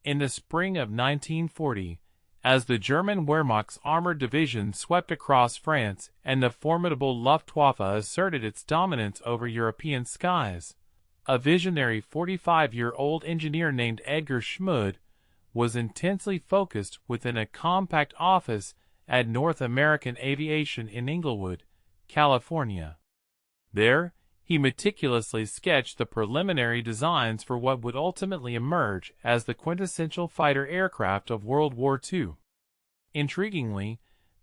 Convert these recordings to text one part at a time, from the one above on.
In the spring of 1940, as the German Wehrmacht's armored division swept across France and the formidable Luftwaffe asserted its dominance over European skies, a visionary 45-year-old engineer named Edgar Schmud was intensely focused within a compact office at North American Aviation in Inglewood, California. There, he meticulously sketched the preliminary designs for what would ultimately emerge as the quintessential fighter aircraft of World War II. Intriguingly,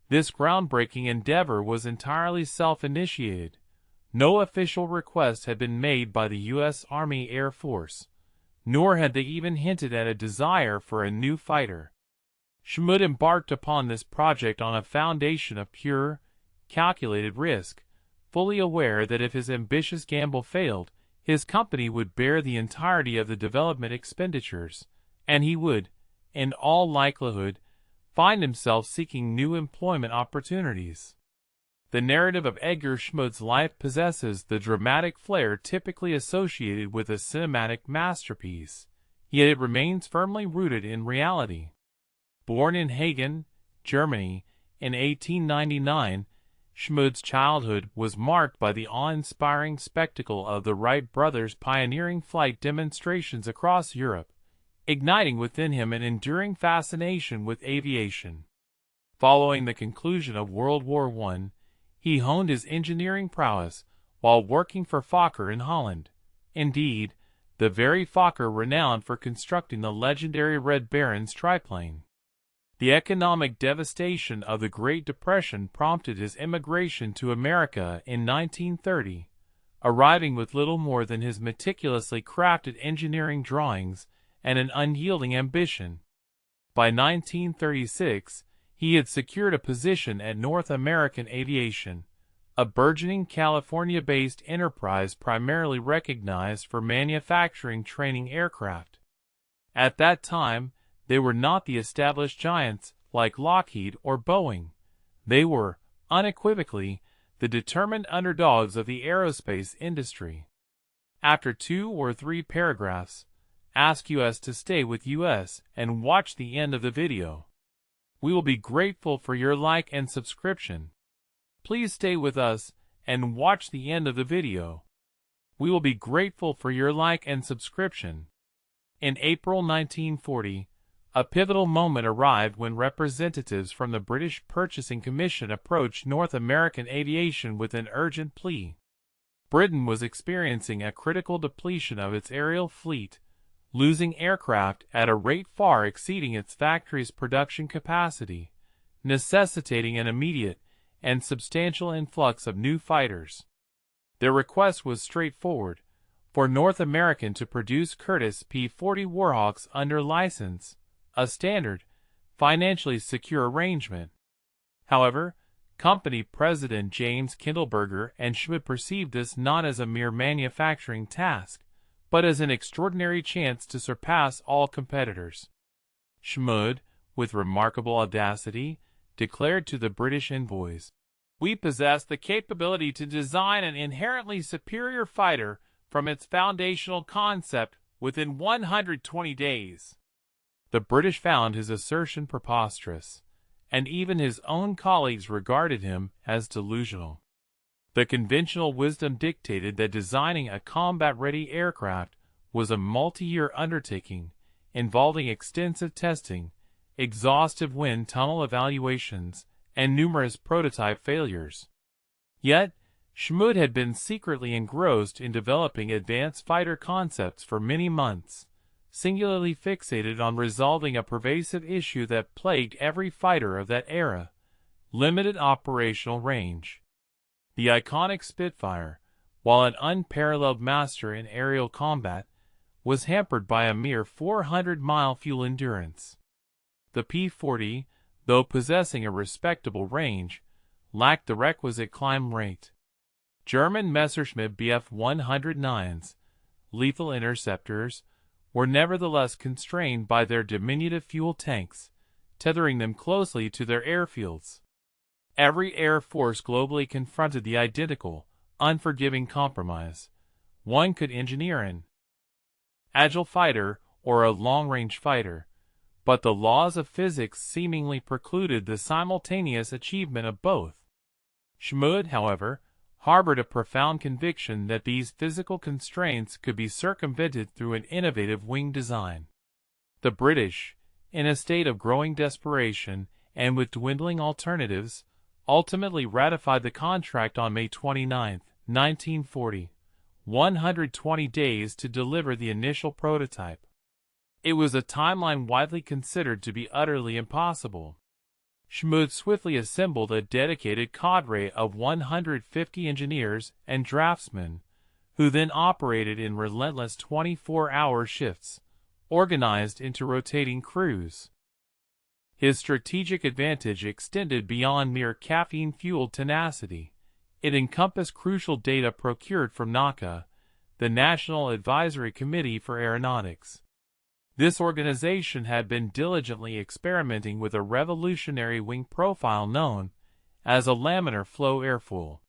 this groundbreaking endeavor was entirely self-initiated. No official request had been made by the U.S. Army Air Force, nor had they even hinted at a desire for a new fighter. Schmud embarked upon this project on a foundation of pure, calculated risk, fully aware that if his ambitious gamble failed, his company would bear the entirety of the development expenditures, and he would, in all likelihood, find himself seeking new employment opportunities. The narrative of Edgar Schmud's life possesses the dramatic flair typically associated with a cinematic masterpiece, yet it remains firmly rooted in reality. Born in Hagen, Germany, in 1899, Schmud's childhood was marked by the awe-inspiring spectacle of the Wright brothers pioneering flight demonstrations across Europe, igniting within him an enduring fascination with aviation. Following the conclusion of World War I, he honed his engineering prowess while working for Fokker in Holland. Indeed, the very Fokker renowned for constructing the legendary Red Baron's triplane. The economic devastation of the Great Depression prompted his immigration to America in 1930, arriving with little more than his meticulously crafted engineering drawings and an unyielding ambition. By 1936, he had secured a position at North American Aviation, a burgeoning California-based enterprise primarily recognized for manufacturing training aircraft. At that time, they were not the established giants like Lockheed or Boeing. They were, unequivocally, the determined underdogs of the aerospace industry. After 2 or 3 paragraphs, ask us to stay with us and watch the end of the video. We will be grateful for your like and subscription. Please stay with us and watch the end of the video. We will be grateful for your like and subscription. In April 1940, a pivotal moment arrived when representatives from the British Purchasing Commission approached North American Aviation with an urgent plea. Britain was experiencing a critical depletion of its aerial fleet, losing aircraft at a rate far exceeding its factory's production capacity, necessitating an immediate and substantial influx of new fighters. Their request was straightforward: for North American to produce Curtiss P-40 Warhawks under license, a standard, financially secure arrangement. However, company president James Kindleberger and Schmud perceived this not as a mere manufacturing task, but as an extraordinary chance to surpass all competitors. Schmud, with remarkable audacity, declared to the British envoys, "We possess the capability to design an inherently superior fighter from its foundational concept within 120 days." The British found his assertion preposterous, and even his own colleagues regarded him as delusional. The conventional wisdom dictated that designing a combat-ready aircraft was a multi-year undertaking, involving extensive testing, exhaustive wind tunnel evaluations, and numerous prototype failures. Yet, Schmud had been secretly engrossed in developing advanced fighter concepts for many months, singularly fixated on resolving a pervasive issue that plagued every fighter of that era: limited operational range. The iconic Spitfire, while an unparalleled master in aerial combat, was hampered by a mere 400-mile fuel endurance. The P-40, though possessing a respectable range, lacked the requisite climb rate. German Messerschmitt Bf 109s, lethal interceptors, were nevertheless constrained by their diminutive fuel tanks, tethering them closely to their airfields. Every air force globally confronted the identical, unforgiving compromise. One could engineer an agile fighter or a long-range fighter, but the laws of physics seemingly precluded the simultaneous achievement of both. Schmid, however, harbored a profound conviction that these physical constraints could be circumvented through an innovative wing design. The British, in a state of growing desperation and with dwindling alternatives, ultimately ratified the contract on May 29, 1940, 120 days to deliver the initial prototype. It was a timeline widely considered to be utterly impossible. Schmid swiftly assembled a dedicated cadre of 150 engineers and draftsmen, who then operated in relentless 24-hour shifts, organized into rotating crews. His strategic advantage extended beyond mere caffeine-fueled tenacity. It encompassed crucial data procured from NACA, the National Advisory Committee for Aeronautics. This organization had been diligently experimenting with a revolutionary wing profile known as a laminar flow airfoil.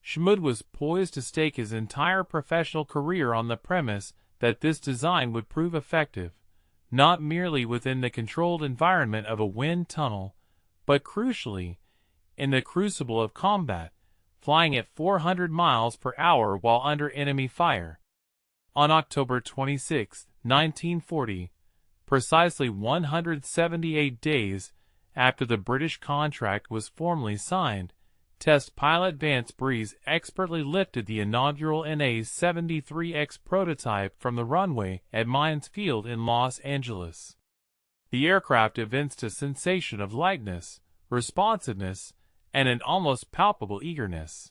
Schmid was poised to stake his entire professional career on the premise that this design would prove effective, not merely within the controlled environment of a wind tunnel, but crucially, in the crucible of combat, flying at 400 miles per hour while under enemy fire. On October 26, 1940, precisely 178 days after the British contract was formally signed, test pilot Vance Breeze expertly lifted the inaugural NA-73X prototype from the runway at Mines Field in Los Angeles. The aircraft evinced a sensation of lightness, responsiveness, and an almost palpable eagerness.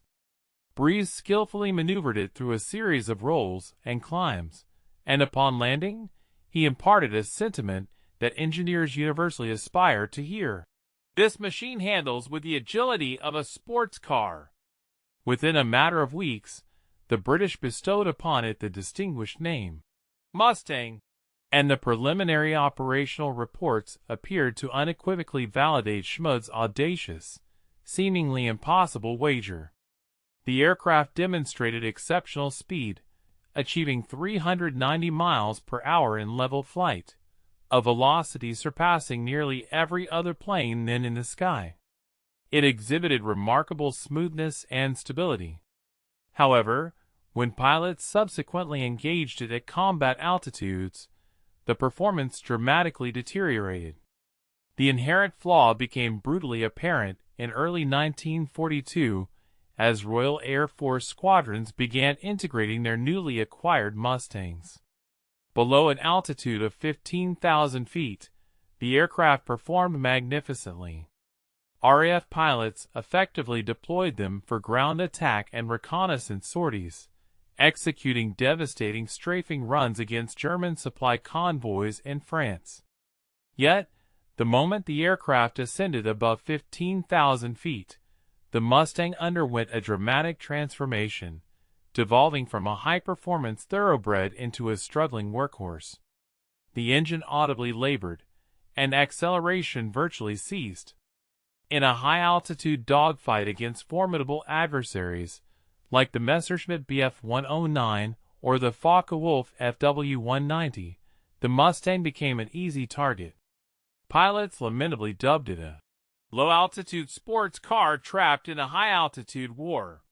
Breeze skillfully maneuvered it through a series of rolls and climbs, and upon landing, he imparted a sentiment that engineers universally aspire to hear. "This machine handles with the agility of a sports car." Within a matter of weeks, the British bestowed upon it the distinguished name, Mustang, and the preliminary operational reports appeared to unequivocally validate Schmid's audacious, seemingly impossible wager. The aircraft demonstrated exceptional speed, achieving 390 miles per hour in level flight, a velocity surpassing nearly every other plane then in the sky. It exhibited remarkable smoothness and stability. However, when pilots subsequently engaged it at combat altitudes, the performance dramatically deteriorated. The inherent flaw became brutally apparent in early 1942 as Royal Air Force squadrons began integrating their newly acquired Mustangs. Below an altitude of 15,000 feet, the aircraft performed magnificently. RAF pilots effectively deployed them for ground attack and reconnaissance sorties, executing devastating strafing runs against German supply convoys in France. Yet, the moment the aircraft ascended above 15,000 feet, the Mustang underwent a dramatic transformation, devolving from a high-performance thoroughbred into a struggling workhorse. The engine audibly labored, and acceleration virtually ceased. In a high-altitude dogfight against formidable adversaries, like the Messerschmitt Bf 109 or the Focke-Wulf FW 190, the Mustang became an easy target. Pilots lamentably dubbed it a low-altitude sports car trapped in a high-altitude war.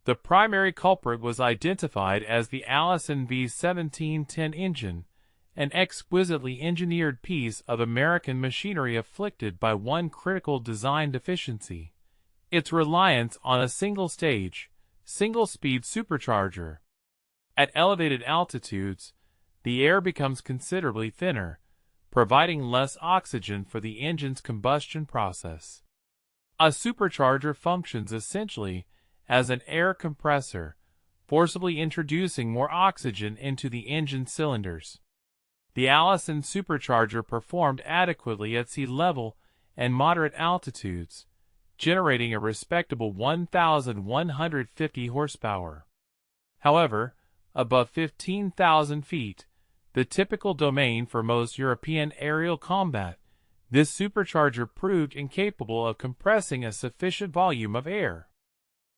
The primary culprit was identified as the Allison V1710 engine, an exquisitely engineered piece of American machinery afflicted by one critical design deficiency: its reliance on a single-stage, single-speed supercharger. At elevated altitudes, the air becomes considerably thinner, providing less oxygen for the engine's combustion process. A supercharger functions essentially as an air compressor, forcibly introducing more oxygen into the engine cylinders. The Allison supercharger performed adequately at sea level and moderate altitudes, generating a respectable 1,150 horsepower. However, above 15,000 feet, the typical domain for most European aerial combat, this supercharger proved incapable of compressing a sufficient volume of air.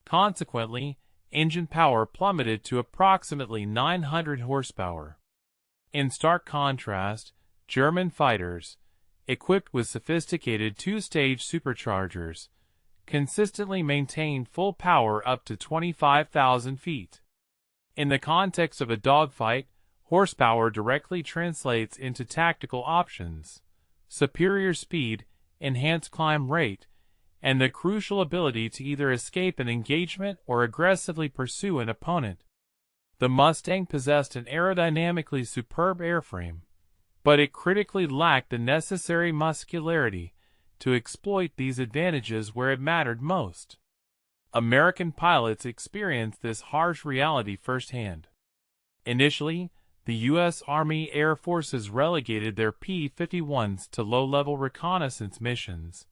Consequently, engine power plummeted to approximately 900 horsepower. In stark contrast, German fighters, equipped with sophisticated two-stage superchargers, consistently maintained full power up to 25,000 feet. In the context of a dogfight, horsepower directly translates into tactical options, superior speed, enhanced climb rate, and the crucial ability to either escape an engagement or aggressively pursue an opponent. The Mustang possessed an aerodynamically superb airframe, but it critically lacked the necessary muscularity to exploit these advantages where it mattered most. American pilots experienced this harsh reality firsthand. Initially, the U.S. Army Air Forces relegated their P-51s to low-level reconnaissance missions,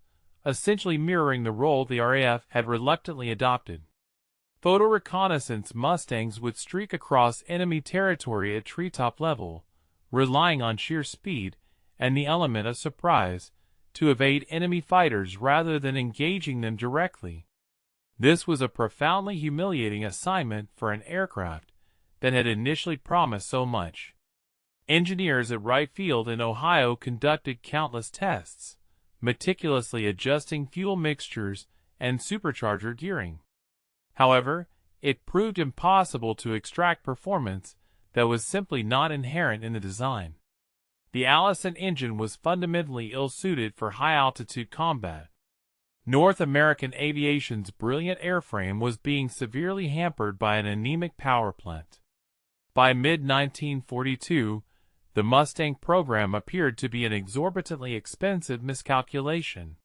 essentially mirroring the role the RAF had reluctantly adopted. Photo reconnaissance Mustangs would streak across enemy territory at treetop level, relying on sheer speed and the element of surprise to evade enemy fighters rather than engaging them directly. This was a profoundly humiliating assignment for an aircraft that had initially promised so much. Engineers at Wright Field in Ohio conducted countless tests, meticulously adjusting fuel mixtures and supercharger gearing. However, it proved impossible to extract performance that was simply not inherent in the design. The Allison engine was fundamentally ill-suited for high-altitude combat. North American Aviation's brilliant airframe was being severely hampered by an anemic power plant. By mid-1942, the Mustang program appeared to be an exorbitantly expensive miscalculation.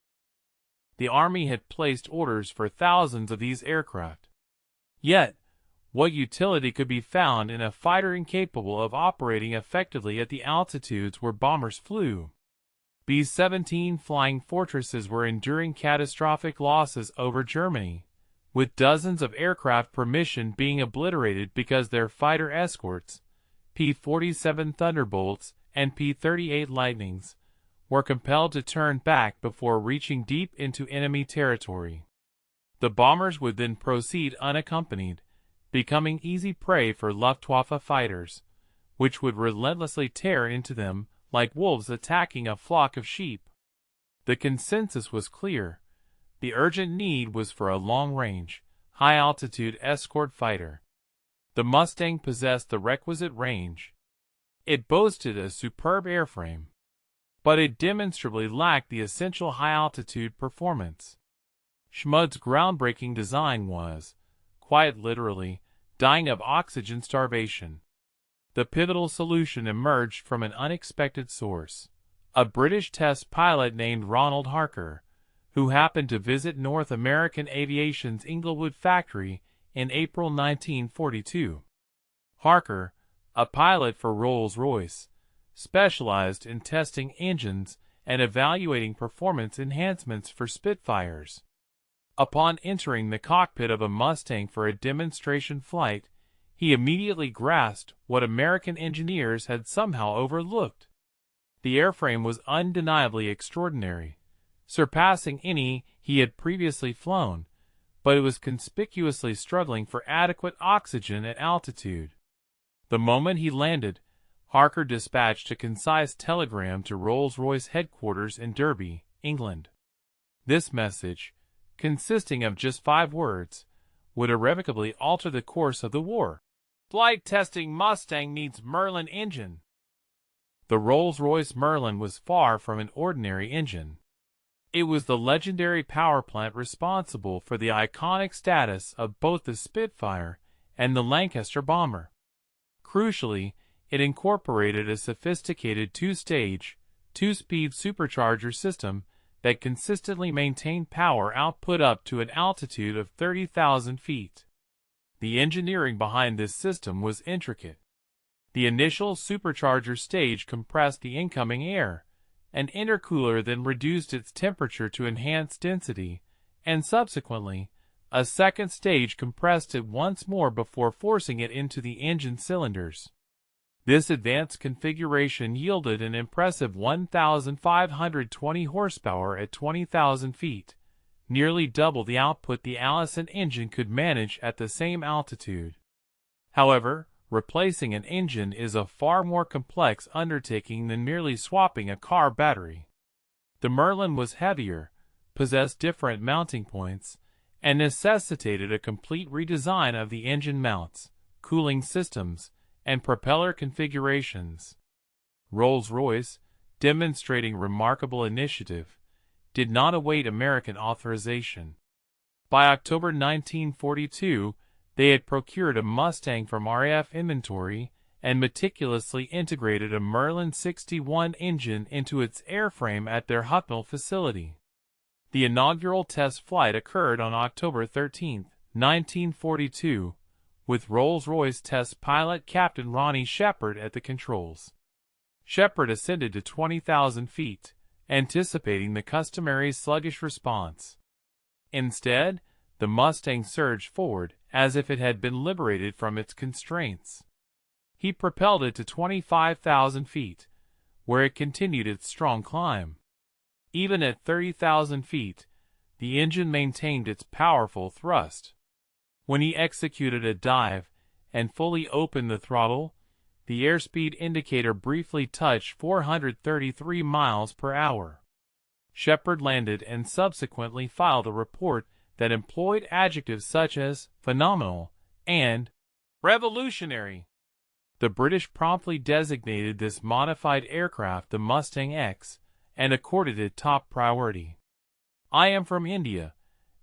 The Army had placed orders for thousands of these aircraft. Yet, what utility could be found in a fighter incapable of operating effectively at the altitudes where bombers flew? B-17 flying fortresses were enduring catastrophic losses over Germany, with dozens of aircraft per mission being obliterated because their fighter escorts, P-47 Thunderbolts and P-38 Lightnings, were compelled to turn back before reaching deep into enemy territory. The bombers would then proceed unaccompanied, becoming easy prey for Luftwaffe fighters, which would relentlessly tear into them like wolves attacking a flock of sheep. The consensus was clear. The urgent need was for a long-range, high-altitude escort fighter. The Mustang possessed the requisite range. It boasted a superb airframe, but it demonstrably lacked the essential high-altitude performance. Schmud's groundbreaking design was, quite literally, dying of oxygen starvation. The pivotal solution emerged from an unexpected source. A British test pilot named Ronald Harker, who happened to visit North American Aviation's Inglewood factory in April 1942. Harker, a pilot for Rolls-Royce, specialized in testing engines and evaluating performance enhancements for Spitfires. Upon entering the cockpit of a Mustang for a demonstration flight, he immediately grasped what American engineers had somehow overlooked. The airframe was undeniably extraordinary, surpassing any he had previously flown, but it was conspicuously struggling for adequate oxygen at altitude. The moment he landed, Harker dispatched a concise telegram to Rolls-Royce headquarters in Derby, England. This message, consisting of just 5 words, would irrevocably alter the course of the war. Flight testing Mustang needs Merlin engine. The Rolls-Royce Merlin was far from an ordinary engine. It was the legendary power plant responsible for the iconic status of both the Spitfire and the Lancaster bomber. Crucially, it incorporated a sophisticated two-stage, two-speed supercharger system that consistently maintained power output up to an altitude of 30,000 feet. The engineering behind this system was intricate. The initial supercharger stage compressed the incoming air. An intercooler then reduced its temperature to enhance density, and subsequently, a second stage compressed it once more before forcing it into the engine cylinders. This advanced configuration yielded an impressive 1,520 horsepower at 20,000 feet, nearly double the output the Allison engine could manage at the same altitude. However, replacing an engine is a far more complex undertaking than merely swapping a car battery. The Merlin was heavier, possessed different mounting points, and necessitated a complete redesign of the engine mounts, cooling systems, and propeller configurations. Rolls-Royce, demonstrating remarkable initiative, did not await American authorization. By October 1942, they had procured a Mustang from RAF inventory and meticulously integrated a Merlin 61 engine into its airframe at their Hucknall facility. The inaugural test flight occurred on October 13, 1942, with Rolls-Royce test pilot Captain Ronnie Shepard at the controls. Shepard ascended to 20,000 feet, anticipating the customary sluggish response. Instead, the Mustang surged forward as if it had been liberated from its constraints. He propelled it to 25,000 feet, where it continued its strong climb. Even at 30,000 feet, the engine maintained its powerful thrust. When he executed a dive and fully opened the throttle, the airspeed indicator briefly touched 433 miles per hour. Shepard landed and subsequently filed a report that employed adjectives such as phenomenal and revolutionary. The British promptly designated this modified aircraft the Mustang X and accorded it top priority. I am from India,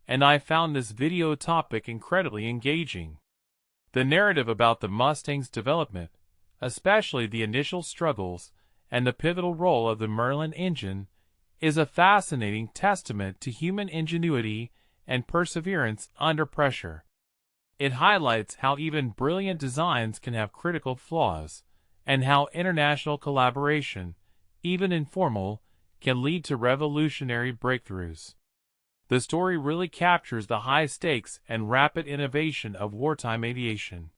and I found this video topic incredibly engaging. The narrative about the Mustang's development, especially the initial struggles and the pivotal role of the Merlin engine, is a fascinating testament to human ingenuity and perseverance under pressure. It highlights how even brilliant designs can have critical flaws, and how international collaboration, even informal, can lead to revolutionary breakthroughs. The story really captures the high stakes and rapid innovation of wartime aviation.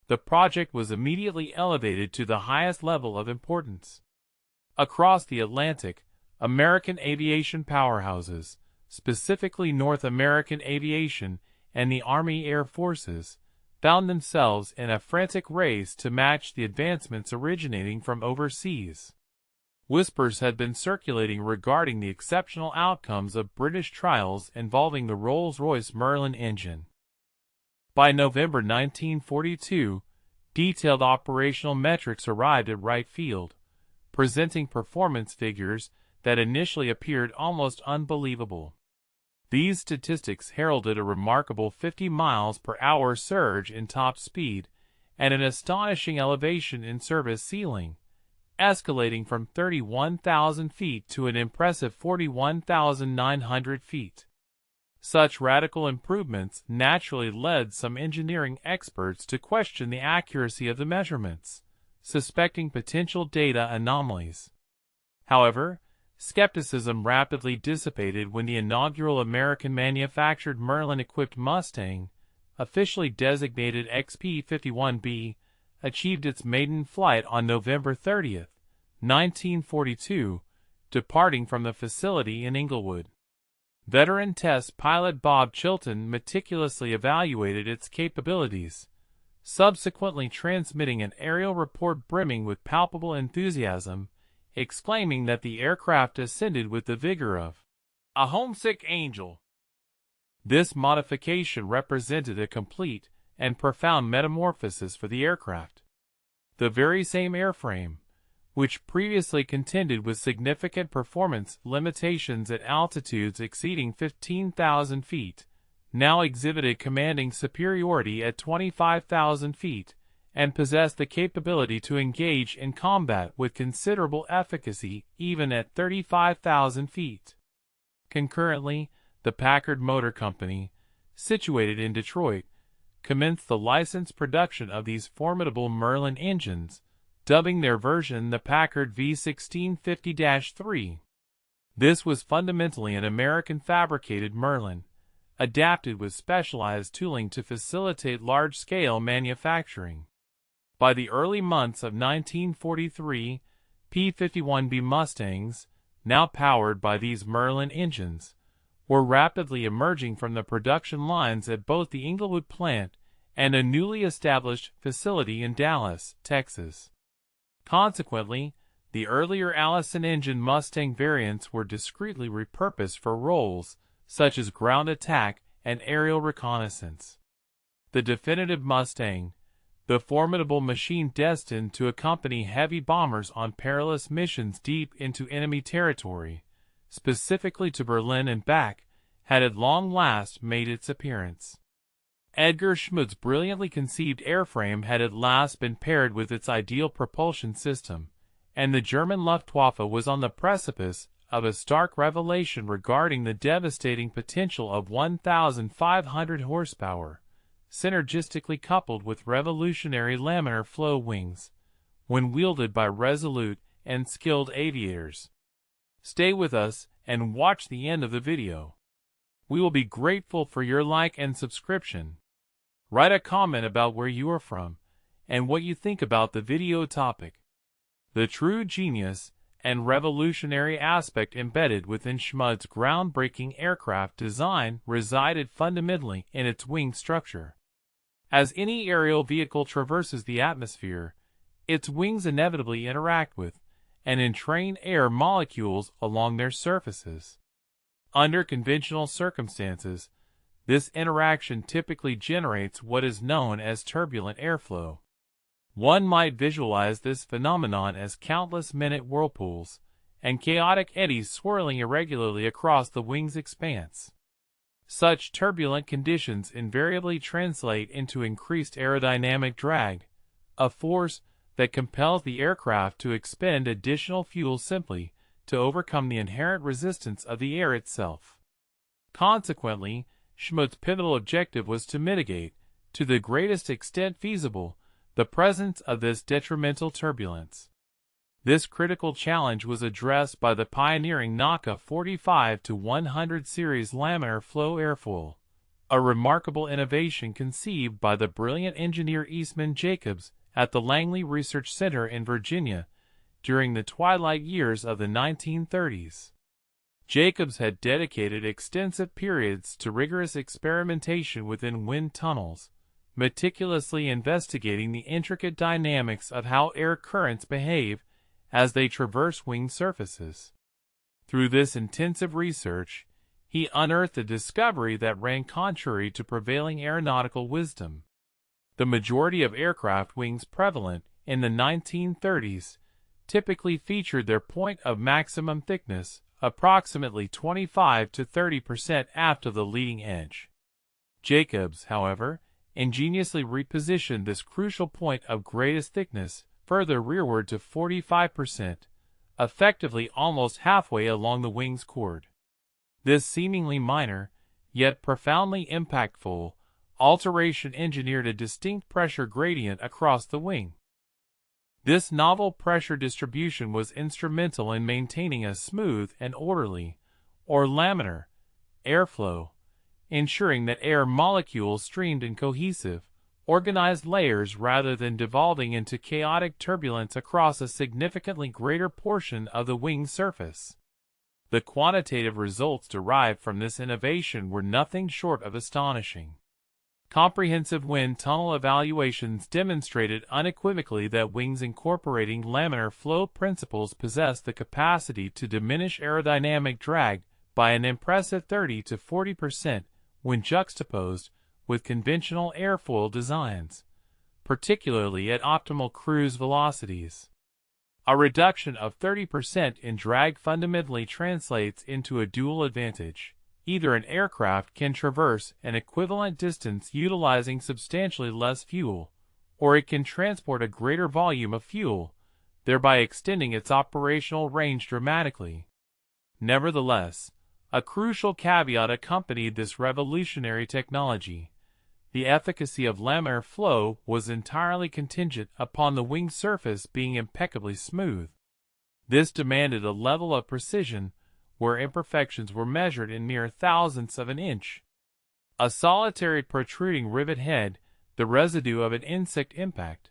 The project was immediately elevated to the highest level of importance. Across the Atlantic, American aviation powerhouses, specifically North American Aviation and the Army Air Forces, found themselves in a frantic race to match the advancements originating from overseas. Whispers had been circulating regarding the exceptional outcomes of British trials involving the Rolls-Royce Merlin engine. By November 1942, detailed operational metrics arrived at Wright Field, presenting performance figures that initially appeared almost unbelievable. These statistics heralded a remarkable 50 miles per hour surge in top speed and an astonishing elevation in service ceiling, escalating from 31,000 feet to an impressive 41,900 feet. Such radical improvements naturally led some engineering experts to question the accuracy of the measurements, suspecting potential data anomalies. However, skepticism rapidly dissipated when the inaugural American-manufactured Merlin-equipped Mustang, officially designated XP-51B, achieved its maiden flight on November 30, 1942, departing from the facility in Inglewood. Veteran test pilot Bob Chilton meticulously evaluated its capabilities, subsequently transmitting an aerial report brimming with palpable enthusiasm, exclaiming that the aircraft ascended with the vigor of a homesick angel. This modification represented a complete and profound metamorphosis for the aircraft. The very same airframe, which previously contended with significant performance limitations at altitudes exceeding 15,000 feet, now exhibited commanding superiority at 25,000 feet, and possessed the capability to engage in combat with considerable efficacy even at 35,000 feet. Concurrently, the Packard Motor Company, situated in Detroit, commenced the licensed production of these formidable Merlin engines, dubbing their version the Packard V1650-3. This was fundamentally an American-fabricated Merlin, adapted with specialized tooling to facilitate large-scale manufacturing. By the early months of 1943, P-51B Mustangs, now powered by these Merlin engines, were rapidly emerging from the production lines at both the Inglewood plant and a newly established facility in Dallas, Texas. Consequently, the earlier Allison-engine Mustang variants were discreetly repurposed for roles such as ground attack and aerial reconnaissance. The definitive Mustang, the formidable machine destined to accompany heavy bombers on perilous missions deep into enemy territory, specifically to Berlin and back, had at long last made its appearance. Edgar Schmidt's brilliantly conceived airframe had at last been paired with its ideal propulsion system, and the German Luftwaffe was on the precipice of a stark revelation regarding the devastating potential of 1,500 horsepower, synergistically coupled with revolutionary laminar flow wings, when wielded by resolute and skilled aviators. Stay with us and watch the end of the video. We will be grateful for your like and subscription. Write a comment about where you are from and what you think about the video topic. The true genius and revolutionary aspect embedded within Schmidt's groundbreaking aircraft design resided fundamentally in its wing structure. As any aerial vehicle traverses the atmosphere, its wings inevitably interact with and entrain air molecules along their surfaces. Under conventional circumstances, this interaction typically generates what is known as turbulent airflow. One might visualize this phenomenon as countless minute whirlpools and chaotic eddies swirling irregularly across the wing's expanse. Such turbulent conditions invariably translate into increased aerodynamic drag, a force that compels the aircraft to expend additional fuel simply to overcome the inherent resistance of the air itself. Consequently, Schmidt's pivotal objective was to mitigate, to the greatest extent feasible, the presence of this detrimental turbulence. This critical challenge was addressed by the pioneering NACA 45-100 series laminar flow airfoil, a remarkable innovation conceived by the brilliant engineer Eastman Jacobs at the Langley Research Center in Virginia during the twilight years of the 1930s. Jacobs had dedicated extensive periods to rigorous experimentation within wind tunnels, meticulously investigating the intricate dynamics of how air currents behave as they traverse wing surfaces. Through this intensive research, he unearthed a discovery that ran contrary to prevailing aeronautical wisdom. The majority of aircraft wings prevalent in the 1930s typically featured their point of maximum thickness approximately 25 to 30% aft of the leading edge. Jacobs, however, ingeniously repositioned this crucial point of greatest thickness further rearward to 45%, effectively almost halfway along the wing's chord. This seemingly minor, yet profoundly impactful, alteration engineered a distinct pressure gradient across the wing. This novel pressure distribution was instrumental in maintaining a smooth and orderly, or laminar, airflow, ensuring that air molecules streamed in cohesive, organized layers rather than devolving into chaotic turbulence across a significantly greater portion of the wing surface. The quantitative results derived from this innovation were nothing short of astonishing. Comprehensive wind tunnel evaluations demonstrated unequivocally that wings incorporating laminar flow principles possess the capacity to diminish aerodynamic drag by an impressive 30 to 40% when juxtaposed with conventional airfoil designs, particularly at optimal cruise velocities. A reduction of 30% in drag fundamentally translates into a dual advantage. Either an aircraft can traverse an equivalent distance utilizing substantially less fuel, or it can transport a greater volume of fuel, thereby extending its operational range dramatically. Nevertheless, a crucial caveat accompanied this revolutionary technology. The efficacy of laminar flow was entirely contingent upon the wing surface being impeccably smooth. This demanded a level of precision where imperfections were measured in mere thousandths of an inch. A solitary protruding rivet head, the residue of an insect impact,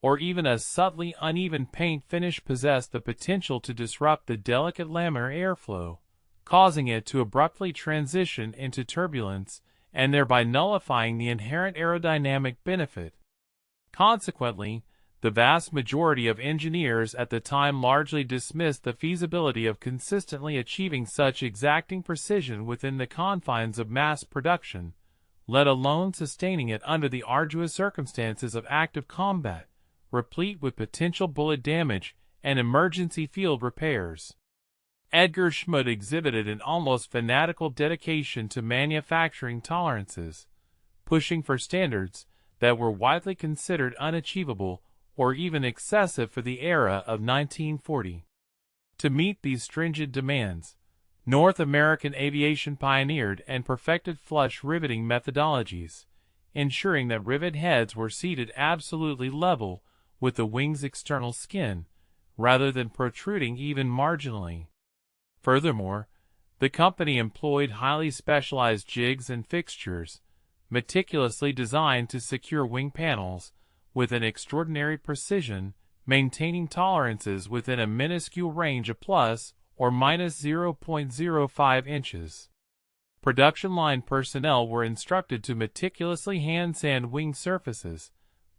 or even a subtly uneven paint finish possessed the potential to disrupt the delicate laminar airflow, causing it to abruptly transition into turbulence and thereby nullifying the inherent aerodynamic benefit. Consequently, the vast majority of engineers at the time largely dismissed the feasibility of consistently achieving such exacting precision within the confines of mass production, let alone sustaining it under the arduous circumstances of active combat, replete with potential bullet damage and emergency field repairs. Edgar Schmid exhibited an almost fanatical dedication to manufacturing tolerances, pushing for standards that were widely considered unachievable or even excessive for the era of 1940. To meet these stringent demands, North American aviation pioneered and perfected flush riveting methodologies, ensuring that rivet heads were seated absolutely level with the wing's external skin, rather than protruding even marginally. Furthermore, the company employed highly specialized jigs and fixtures, meticulously designed to secure wing panels with an extraordinary precision, maintaining tolerances within a minuscule range of plus or minus 0.05 inches. Production line personnel were instructed to meticulously hand sand wing surfaces,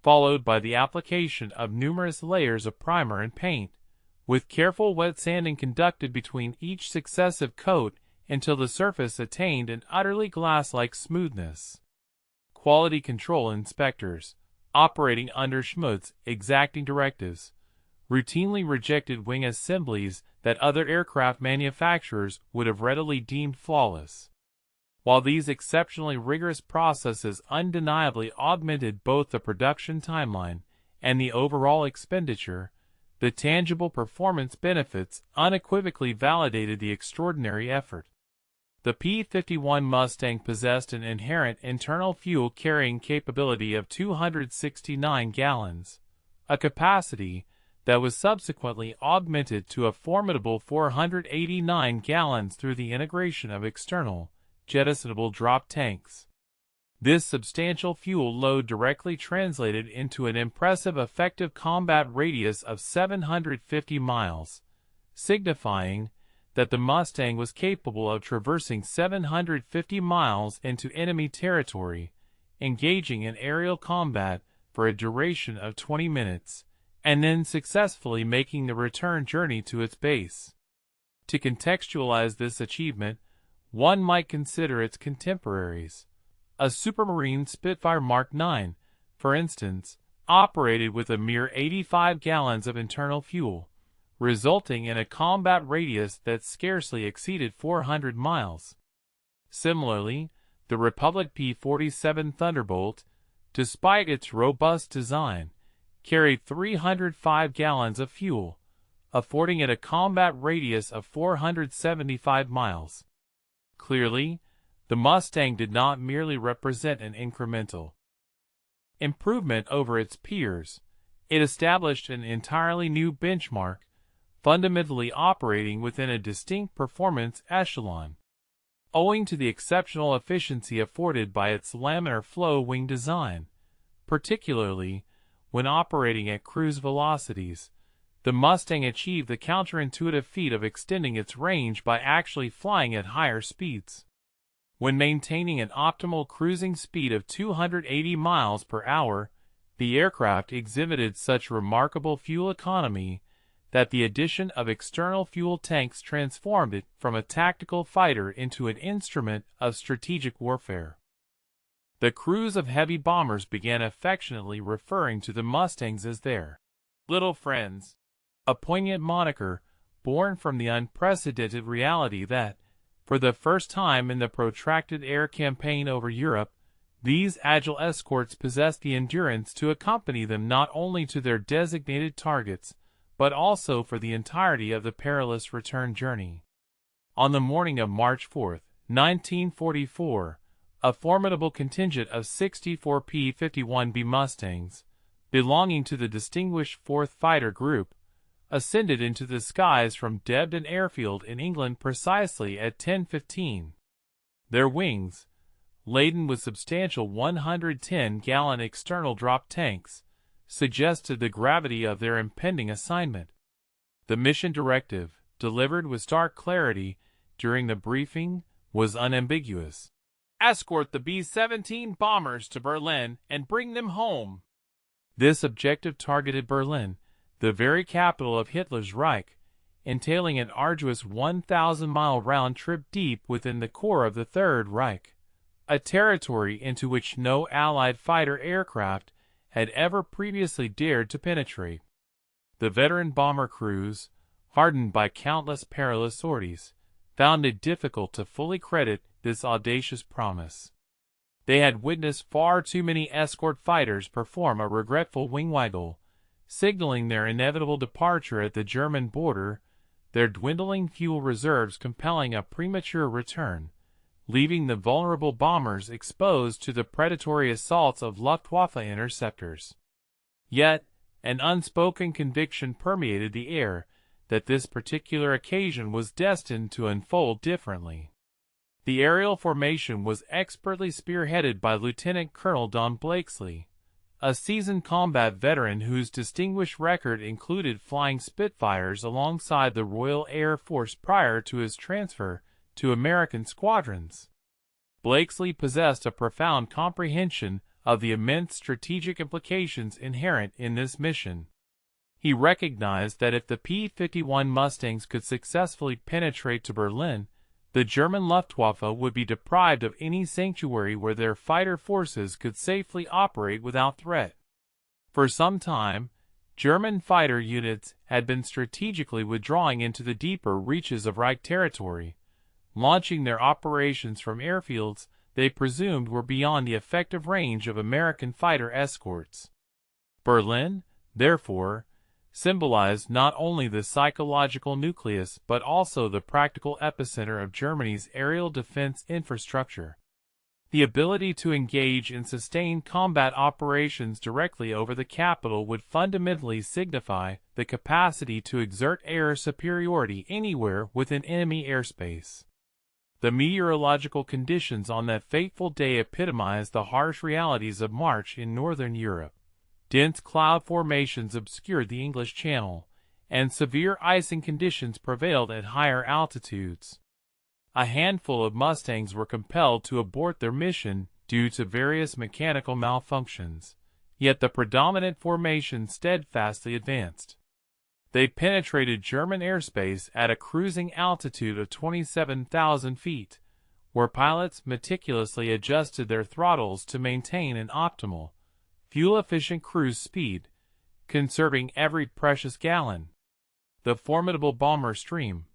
followed by the application of numerous layers of primer and paint, with careful wet sanding conducted between each successive coat until the surface attained an utterly glass-like smoothness. Quality control inspectors, operating under Schmid's exacting directives, routinely rejected wing assemblies that other aircraft manufacturers would have readily deemed flawless. While these exceptionally rigorous processes undeniably augmented both the production timeline and the overall expenditure, the tangible performance benefits unequivocally validated the extraordinary effort. The P-51 Mustang possessed an inherent internal fuel carrying capability of 269 gallons, a capacity that was subsequently augmented to a formidable 489 gallons through the integration of external, jettisonable drop tanks. This substantial fuel load directly translated into an impressive effective combat radius of 750 miles, signifying that the Mustang was capable of traversing 750 miles into enemy territory, engaging in aerial combat for a duration of 20 minutes, and then successfully making the return journey to its base. To contextualize this achievement, one might consider its contemporaries. A Supermarine Spitfire Mark IX, for instance, operated with a mere 85 gallons of internal fuel, resulting in a combat radius that scarcely exceeded 400 miles. Similarly, the Republic P-47 Thunderbolt, despite its robust design, carried 305 gallons of fuel, affording it a combat radius of 475 miles. Clearly, the Mustang did not merely represent an incremental improvement over its peers, it established an entirely new benchmark, fundamentally operating within a distinct performance echelon. Owing to the exceptional efficiency afforded by its laminar flow wing design, particularly when operating at cruise velocities, the Mustang achieved the counterintuitive feat of extending its range by actually flying at higher speeds. When maintaining an optimal cruising speed of 280 miles per hour, the aircraft exhibited such remarkable fuel economy that the addition of external fuel tanks transformed it from a tactical fighter into an instrument of strategic warfare. The crews of heavy bombers began affectionately referring to the Mustangs as their little friends, a poignant moniker born from the unprecedented reality that, for the first time in the protracted air campaign over Europe, these agile escorts possessed the endurance to accompany them not only to their designated targets, but also for the entirety of the perilous return journey. On the morning of March 4, 1944, a formidable contingent of 64 P-51B Mustangs, belonging to the distinguished 4th Fighter Group, ascended into the skies from Debden Airfield in England precisely at 10:15. Their wings, laden with substantial 110-gallon external drop tanks, suggested the gravity of their impending assignment. The mission directive, delivered with stark clarity during the briefing, was unambiguous. escort the B-17 bombers to Berlin and bring them home. This objective targeted Berlin, the very capital of Hitler's Reich, entailing an arduous 1,000-mile round trip deep within the core of the Third Reich, a territory into which no Allied fighter aircraft had ever previously dared to penetrate. The veteran bomber crews, hardened by countless perilous sorties, found it difficult to fully credit this audacious promise. They had witnessed far too many escort fighters perform a regretful wing waggle, signaling their inevitable departure at the German border, their dwindling fuel reserves compelling a premature return, leaving the vulnerable bombers exposed to the predatory assaults of Luftwaffe interceptors. Yet, an unspoken conviction permeated the air that this particular occasion was destined to unfold differently. The aerial formation was expertly spearheaded by Lieutenant Colonel Don Blakesley, a seasoned combat veteran whose distinguished record included flying Spitfires alongside the Royal Air Force prior to his transfer to American squadrons. Blakesley possessed a profound comprehension of the immense strategic implications inherent in this mission. He recognized that if the P-51 Mustangs could successfully penetrate to Berlin, the German Luftwaffe would be deprived of any sanctuary where their fighter forces could safely operate without threat. For some time, German fighter units had been strategically withdrawing into the deeper reaches of Reich territory, launching their operations from airfields they presumed were beyond the effective range of American fighter escorts. Berlin, therefore, symbolized not only the psychological nucleus but also the practical epicenter of Germany's aerial defense infrastructure. The ability to engage in sustained combat operations directly over the capital would fundamentally signify the capacity to exert air superiority anywhere within enemy airspace. The meteorological conditions on that fateful day epitomized the harsh realities of March in northern Europe. Dense cloud formations obscured the English Channel, and severe icing conditions prevailed at higher altitudes. A handful of Mustangs were compelled to abort their mission due to various mechanical malfunctions, yet the predominant formation steadfastly advanced. They penetrated German airspace at a cruising altitude of 27,000 feet, where pilots meticulously adjusted their throttles to maintain an optimal, fuel-efficient cruise speed, conserving every precious gallon. The formidable bomber stream,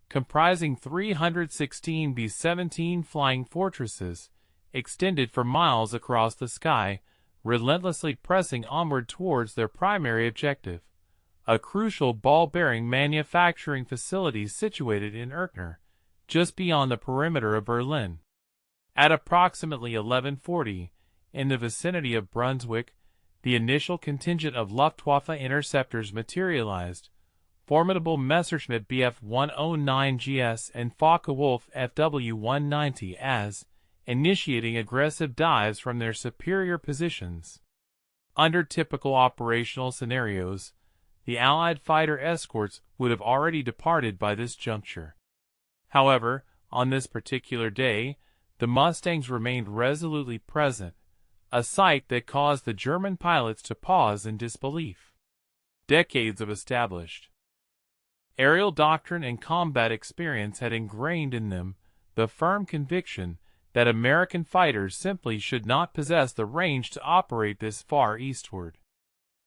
comprising 316 B-17 flying fortresses, extended for miles across the sky, relentlessly pressing onward towards their primary objective, a crucial ball-bearing manufacturing facility situated in Erkner, just beyond the perimeter of Berlin. At approximately 11:40, in the vicinity of Brunswick, the initial contingent of Luftwaffe interceptors materialized, formidable Messerschmitt Bf-109GS and Focke-Wulf FW-190 initiating aggressive dives from their superior positions. Under typical operational scenarios, the Allied fighter escorts would have already departed by this juncture. However, on this particular day, the Mustangs remained resolutely present, a sight that caused the German pilots to pause in disbelief. Decades of established aerial doctrine and combat experience had ingrained in them the firm conviction that American fighters simply should not possess the range to operate this far eastward.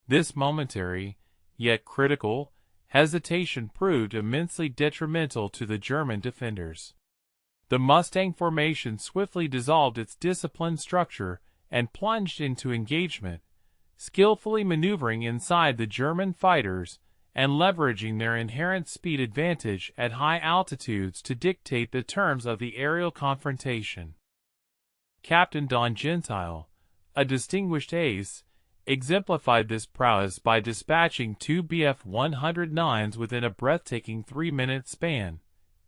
This momentary, yet critical, hesitation proved immensely detrimental to the German defenders. The Mustang formation swiftly dissolved its disciplined structure and plunged into engagement, skillfully maneuvering inside the German fighters and leveraging their inherent speed advantage at high altitudes to dictate the terms of the aerial confrontation. Captain Don Gentile, a distinguished ace, exemplified this prowess by dispatching two Bf-109s within a breathtaking 3-minute span,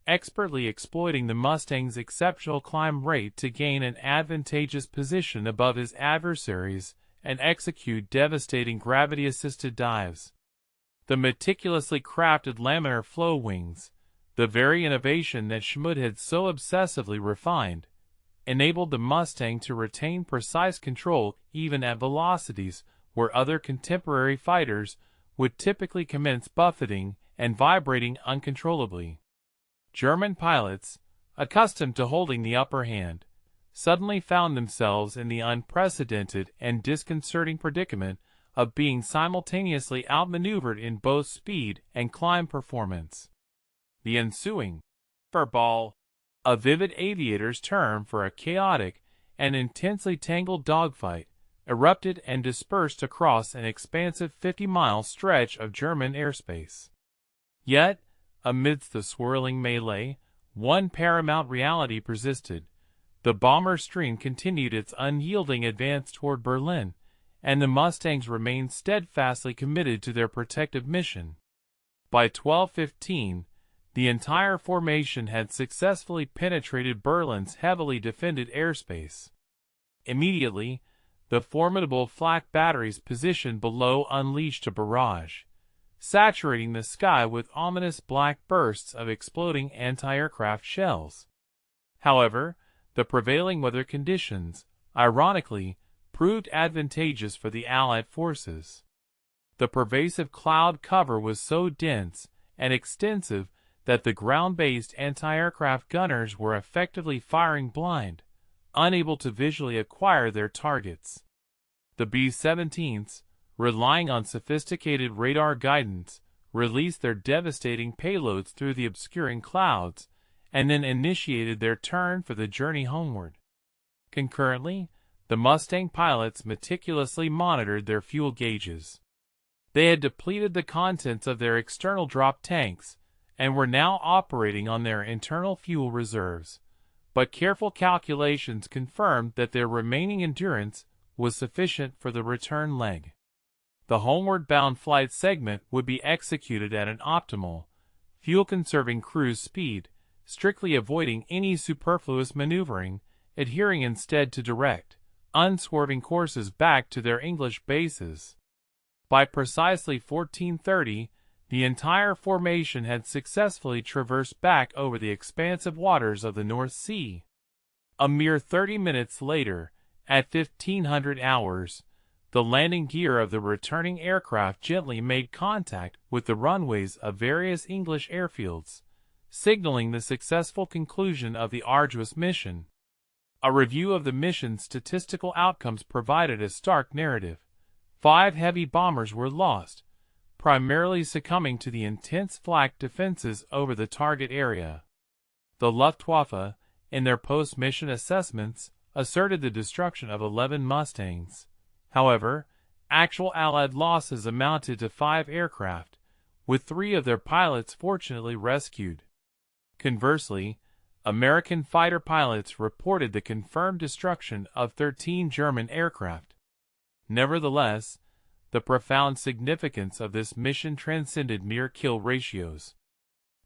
expertly exploiting the Mustang's exceptional climb rate to gain an advantageous position above his adversaries and execute devastating gravity-assisted dives. The meticulously crafted laminar flow wings, the very innovation that Schmidt had so obsessively refined, enabled the Mustang to retain precise control even at velocities where other contemporary fighters would typically commence buffeting and vibrating uncontrollably. German pilots, accustomed to holding the upper hand, suddenly found themselves in the unprecedented and disconcerting predicament of being simultaneously outmaneuvered in both speed and climb performance. The ensuing furball, a vivid aviator's term for a chaotic and intensely tangled dogfight, erupted and dispersed across an expansive 50-mile stretch of German airspace. Yet, amidst the swirling melee, one paramount reality persisted. The bomber stream continued its unyielding advance toward Berlin, and the Mustangs remained steadfastly committed to their protective mission. By 12:15, the entire formation had successfully penetrated Berlin's heavily defended airspace. Immediately, the formidable flak batteries positioned below unleashed a barrage, saturating the sky with ominous black bursts of exploding anti-aircraft shells. However, the prevailing weather conditions, ironically, proved advantageous for the Allied forces. The pervasive cloud cover was so dense and extensive that the ground-based anti-aircraft gunners were effectively firing blind, unable to visually acquire their targets. The B-17s, relying on sophisticated radar guidance, released their devastating payloads through the obscuring clouds, and then initiated their turn for the journey homeward. Concurrently, the Mustang pilots meticulously monitored their fuel gauges. They had depleted the contents of their external drop tanks, and were now operating on their internal fuel reserves, but careful calculations confirmed that their remaining endurance was sufficient for the return leg. The homeward-bound flight segment would be executed at an optimal, fuel-conserving cruise speed, strictly avoiding any superfluous maneuvering, adhering instead to direct, unswerving courses back to their English bases. By precisely 14:30, the entire formation had successfully traversed back over the expansive waters of the North Sea. A mere 30 minutes later, at 1500 hours, the landing gear of the returning aircraft gently made contact with the runways of various English airfields, signaling the successful conclusion of the arduous mission. A review of the mission's statistical outcomes provided a stark narrative. 5 heavy bombers were lost, primarily succumbing to the intense flak defenses over the target area. The Luftwaffe, in their post-mission assessments, asserted the destruction of 11 Mustangs. However, actual Allied losses amounted to 5 aircraft, with 3 of their pilots fortunately rescued. Conversely, American fighter pilots reported the confirmed destruction of 13 German aircraft. Nevertheless, the profound significance of this mission transcended mere kill ratios.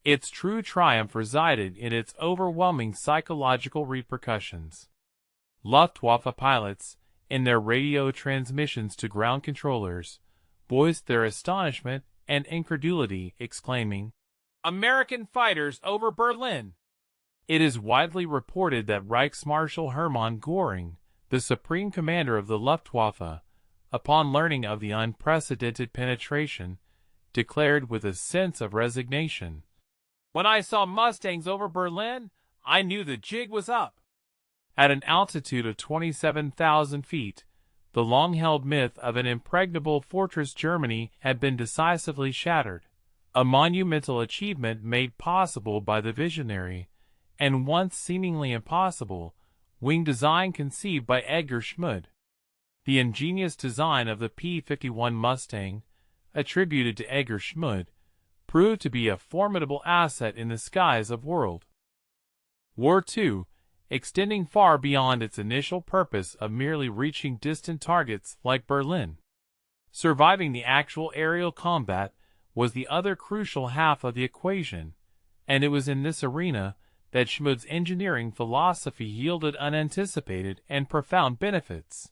Its true triumph resided in its overwhelming psychological repercussions. Luftwaffe pilots, in their radio transmissions to ground controllers, voiced their astonishment and incredulity, exclaiming, "American fighters over Berlin!" It is widely reported that Reichsmarschall Hermann Göring, the supreme commander of the Luftwaffe, upon learning of the unprecedented penetration, declared with a sense of resignation, "When I saw Mustangs over Berlin, I knew the jig was up." At an altitude of 27,000 feet, the long-held myth of an impregnable fortress Germany had been decisively shattered, a monumental achievement made possible by the visionary, and once seemingly impossible, wing design conceived by Edgar Schmid. The ingenious design of the P-51 Mustang, attributed to Edgar Schmid, proved to be a formidable asset in the skies of World War II, extending far beyond its initial purpose of merely reaching distant targets like Berlin. Surviving the actual aerial combat was the other crucial half of the equation, and it was in this arena that Schmid's engineering philosophy yielded unanticipated and profound benefits.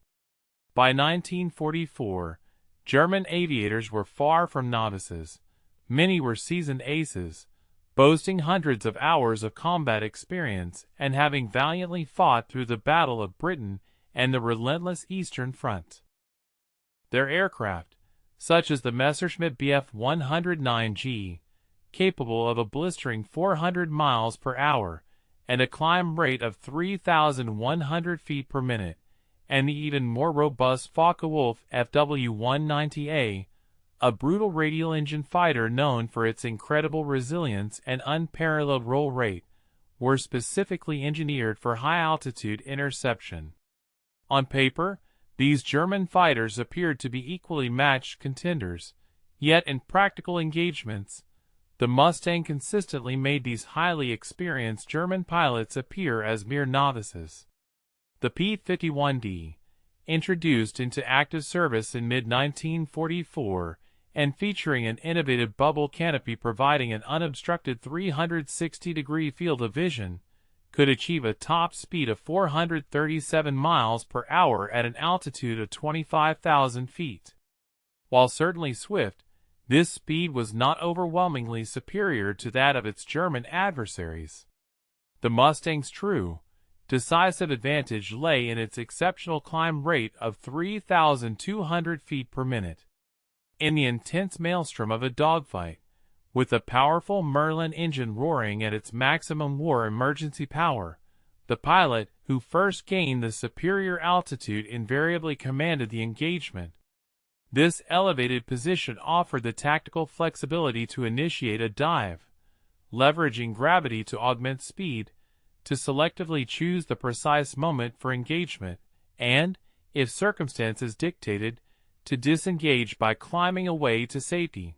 By 1944, German aviators were far from novices. Many were seasoned aces, boasting hundreds of hours of combat experience and having valiantly fought through the Battle of Britain and the relentless Eastern Front. Their aircraft, such as the Messerschmitt Bf 109G, capable of a blistering 400 miles per hour and a climb rate of 3,100 feet per minute, and the even more robust Focke-Wulf FW-190A, a brutal radial engine fighter known for its incredible resilience and unparalleled roll rate, were specifically engineered for high-altitude interception. On paper, these German fighters appeared to be equally matched contenders, yet in practical engagements, the Mustang consistently made these highly experienced German pilots appear as mere novices. The P-51D, introduced into active service in mid-1944 and featuring an innovative bubble canopy providing an unobstructed 360-degree field of vision, could achieve a top speed of 437 miles per hour at an altitude of 25,000 feet. While certainly swift, this speed was not overwhelmingly superior to that of its German adversaries. The Mustang's true, decisive advantage lay in its exceptional climb rate of 3,200 feet per minute. In the intense maelstrom of a dogfight, with the powerful Merlin engine roaring at its maximum war emergency power, the pilot who first gained the superior altitude invariably commanded the engagement. This elevated position offered the tactical flexibility to initiate a dive, leveraging gravity to augment speed, to selectively choose the precise moment for engagement, and, if circumstances dictated, to disengage by climbing away to safety.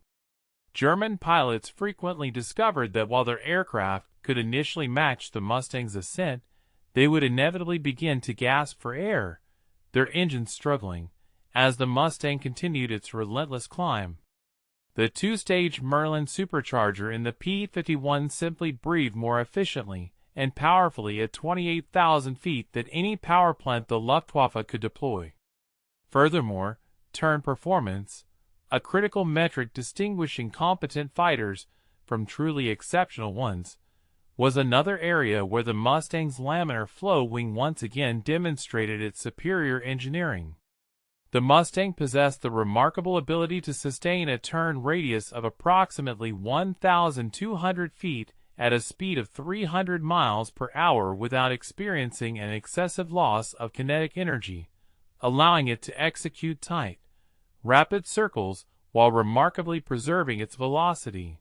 German pilots frequently discovered that while their aircraft could initially match the Mustang's ascent, they would inevitably begin to gasp for air, their engines struggling, as the Mustang continued its relentless climb. The two-stage Merlin supercharger in the P-51 simply breathed more efficiently and powerfully at 28,000 feet than any power plant the Luftwaffe could deploy. Furthermore, turn performance, a critical metric distinguishing competent fighters from truly exceptional ones, was another area where the Mustang's laminar flow wing once again demonstrated its superior engineering. The Mustang possessed the remarkable ability to sustain a turn radius of approximately 1,200 feet at a speed of 300 miles per hour without experiencing an excessive loss of kinetic energy, allowing it to execute tight, rapid circles while remarkably preserving its velocity.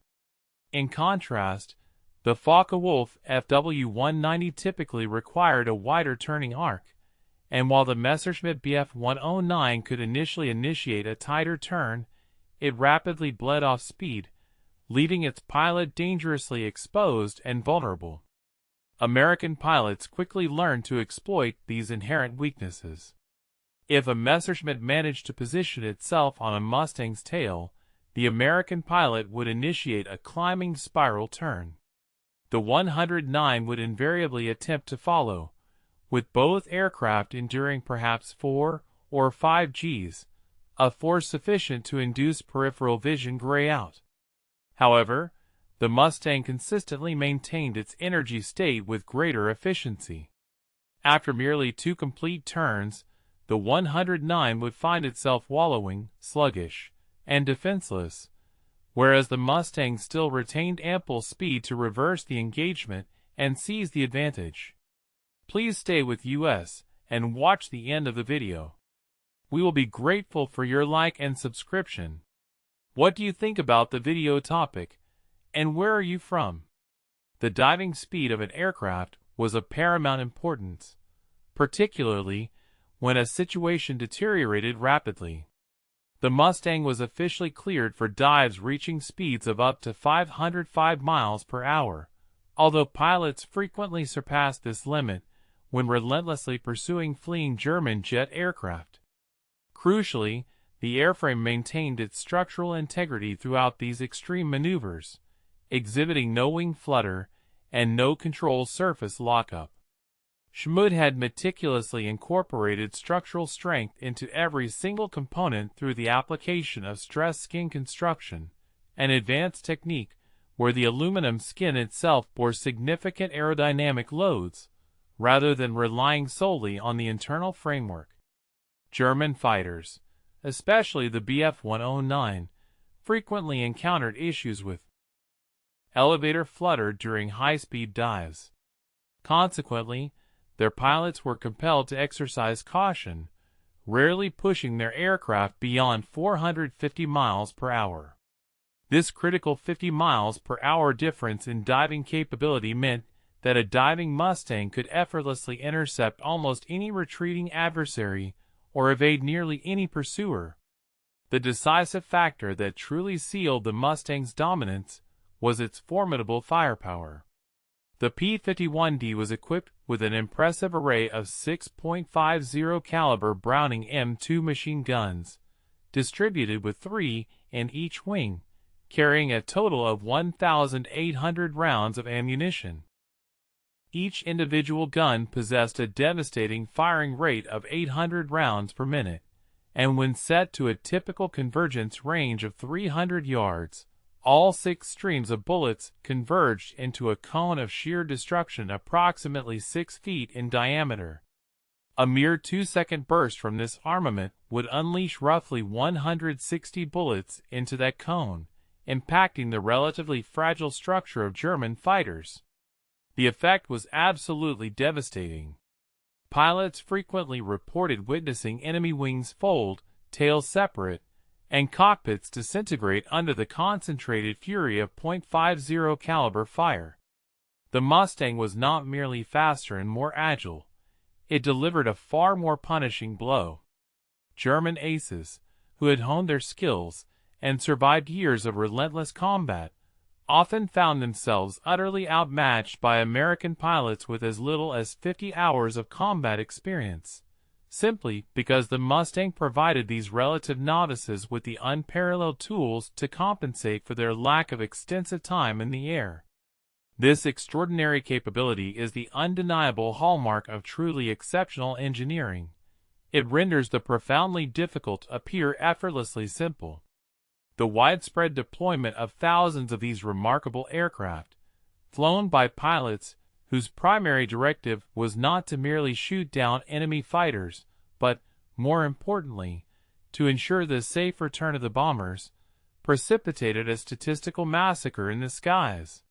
In contrast, the Focke-Wulf FW-190 typically required a wider turning arc, and while the Messerschmitt Bf 109 could initially initiate a tighter turn, it rapidly bled off speed, leaving its pilot dangerously exposed and vulnerable. American pilots quickly learned to exploit these inherent weaknesses. If a Messerschmitt managed to position itself on a Mustang's tail, the American pilot would initiate a climbing spiral turn. The 109 would invariably attempt to follow, with both aircraft enduring perhaps 4 or 5 Gs, a force sufficient to induce peripheral vision gray out. However, the Mustang consistently maintained its energy state with greater efficiency. After merely 2 complete turns, the 109 would find itself wallowing, sluggish, and defenseless, whereas the Mustang still retained ample speed to reverse the engagement and seize the advantage. Please stay with us and watch the end of the video. We will be grateful for your like and subscription. What do you think about the video topic, and where are you from? The diving speed of an aircraft was of paramount importance, particularly when a situation deteriorated rapidly. The Mustang was officially cleared for dives reaching speeds of up to 505 miles per hour, although pilots frequently surpassed this limit when relentlessly pursuing fleeing German jet aircraft. Crucially, the airframe maintained its structural integrity throughout these extreme maneuvers, exhibiting no wing flutter and no control surface lockup. Schmid had meticulously incorporated structural strength into every single component through the application of stress skin construction, an advanced technique where the aluminum skin itself bore significant aerodynamic loads, rather than relying solely on the internal framework. German fighters, especially the Bf-109, frequently encountered issues with elevator flutter during high-speed dives. Consequently, their pilots were compelled to exercise caution, rarely pushing their aircraft beyond 450 miles per hour. This critical 50 miles per hour difference in diving capability meant that a diving Mustang could effortlessly intercept almost any retreating adversary or evade nearly any pursuer. The decisive factor that truly sealed the Mustang's dominance was its formidable firepower. The P-51D was equipped with an impressive array of 6.50 caliber Browning M2 machine guns, distributed with 3 in each wing, carrying a total of 1,800 rounds of ammunition. Each individual gun possessed a devastating firing rate of 800 rounds per minute, and when set to a typical convergence range of 300 yards, all 6 streams of bullets converged into a cone of sheer destruction approximately 6 feet in diameter. A mere 2-second burst from this armament would unleash roughly 160 bullets into that cone, impacting the relatively fragile structure of German fighters. The effect was absolutely devastating. Pilots frequently reported witnessing enemy wings fold, tails separate, and cockpits disintegrate under the concentrated fury of .50 caliber fire. The Mustang was not merely faster and more agile, it delivered a far more punishing blow. German aces, who had honed their skills and survived years of relentless combat, often found themselves utterly outmatched by American pilots with as little as 50 hours of combat experience, simply because the Mustang provided these relative novices with the unparalleled tools to compensate for their lack of extensive time in the air. This extraordinary capability is the undeniable hallmark of truly exceptional engineering. It renders the profoundly difficult appear effortlessly simple. The widespread deployment of thousands of these remarkable aircraft, flown by pilots whose primary directive was not to merely shoot down enemy fighters, but, more importantly, to ensure the safe return of the bombers, precipitated a statistical massacre in the skies.